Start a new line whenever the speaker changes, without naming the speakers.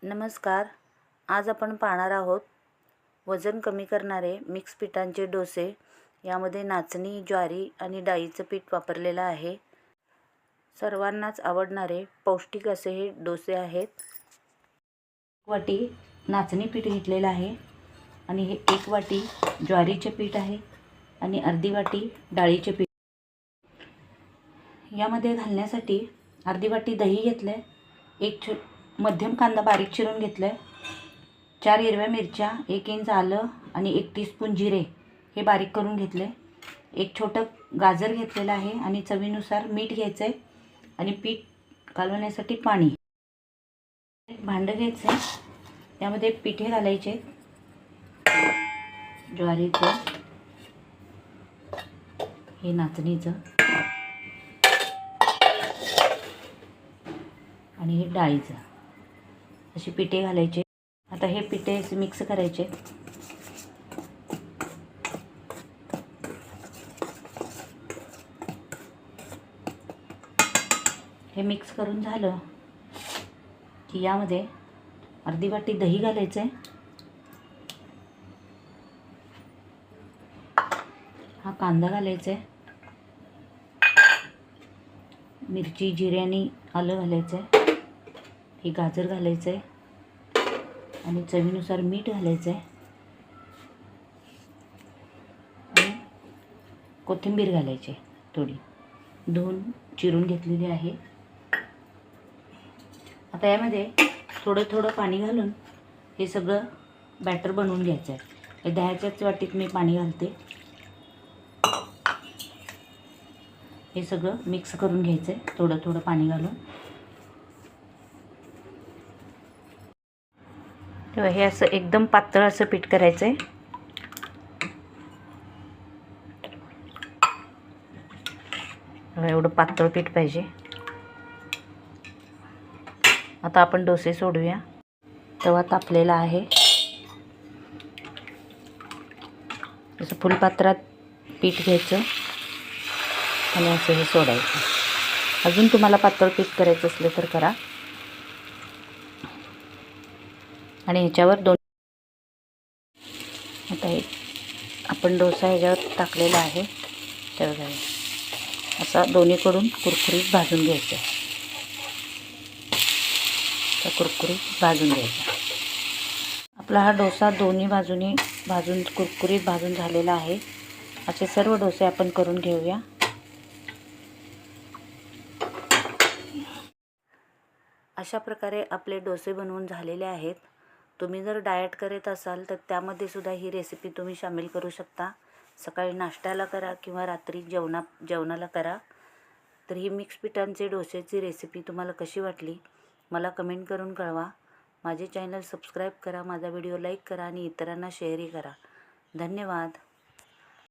नमस्कार. आज आपण पाहणार आहोत वजन कमी करणारे मिक्स पिठांचे डोसे. यामध्ये नाचणी, ज्वारी आणि डाळीचं पीठ वापरलेलं आहे. सर्वांनाच आवडणारे पौष्टिक असे हे डोसे आहेत. 1 वाटी नाचणी पीठ घेतलेलं आहे आणि हे 1 वाटी ज्वारीचे पीठ आहे आणि अर्धी वाटी डाळीचे पीठ. यामध्ये घालण्यासाठी अर्धी वाटी दही घेतलं आहे, एक मध्यम कांदा बारीक चिरून घेतला आहे, 4 हिरव्या मिरच्या, 1 इंच आलं आणि 1 टीस्पून जिरे हे बारीक करून घेतले. एक छोटं गाजर घेतलेलं आहे आणि चवीनुसार मीठ घ्यायचं आहे आणि पीठ कालवण्यासाठी पाणी. एक भांडं घ्यायचं आहे, त्यामध्ये पिठे घालायचे, ज्वारीचं, हे नाचणीचं आणि हे डाळीचं, अशी पिठे घालायचे. आता हे पिठे मिक्स करायचे. हे मिक्स करून झालं की यामध्ये अर्धी वाटी दही घालायचं आहे. हा कांदा घालायचा आहे, मिरची, जिरे आणि आलं घालायचं आहे, हे गाजर घालायचं आहे आणि चवीनुसार मीठ घालायचं आहे आणि कोथिंबीर घालायची थोडी, धुवून चिरून घेतलेली आहे. आता यामध्ये थोडं थोडं पाणी घालून हे सगळं बॅटर बनवून घ्यायचं आहे. हे दह्याच्याच वाटीत मी पाणी घालते. हे सगळं मिक्स करून घ्यायचं आहे थोडं थोडं पाणी घालून. तेव्हा हे असं एकदम पातळ असं पीठ करायचं आहे. एवढं पातळ पीठ पाहिजे. आता आपण डोसे सोडूया. तवा तापलेला आहे. असं फुलपात्रात पीठ घ्यायचं आणि असं हे सोडायचं. अजून तुम्हाला पातळ पीठ करायचं असलं तर करा. आणि ह्याच्यावर आता आपण डोसा ह्याच्यावर टाकलेला आहे. तेव्हा असा दोन्हीकडून कुरकुरीत भाजून घ्यायचं. कुरकुरीत भाजून घ्यायचा. आपला हा डोसा दोन्ही बाजूनी कुरकुरीत भाजून झालेला आहे. असे सर्व डोसे आपण करून घेऊया. अशा प्रकारे आपले डोसे बनवून झालेले आहेत. तुम्ही जर डाएट करत असाल तर त्यामध्ये सुद्धा ही रेसिपी तुम्ही सामील करू शकता. सकाळी नाश्त्याला करा किंवा रात्री जेवणाला करा. तर ही मिक्स पिठांचे डोश्याची रेसिपी तुम्हाला कशी वाटली मला कमेंट करून कळवा. माझे चॅनल सबस्क्राईब करा, माझा व्हिडिओ लाईक करा आणि इतरांना शेअरही करा. धन्यवाद.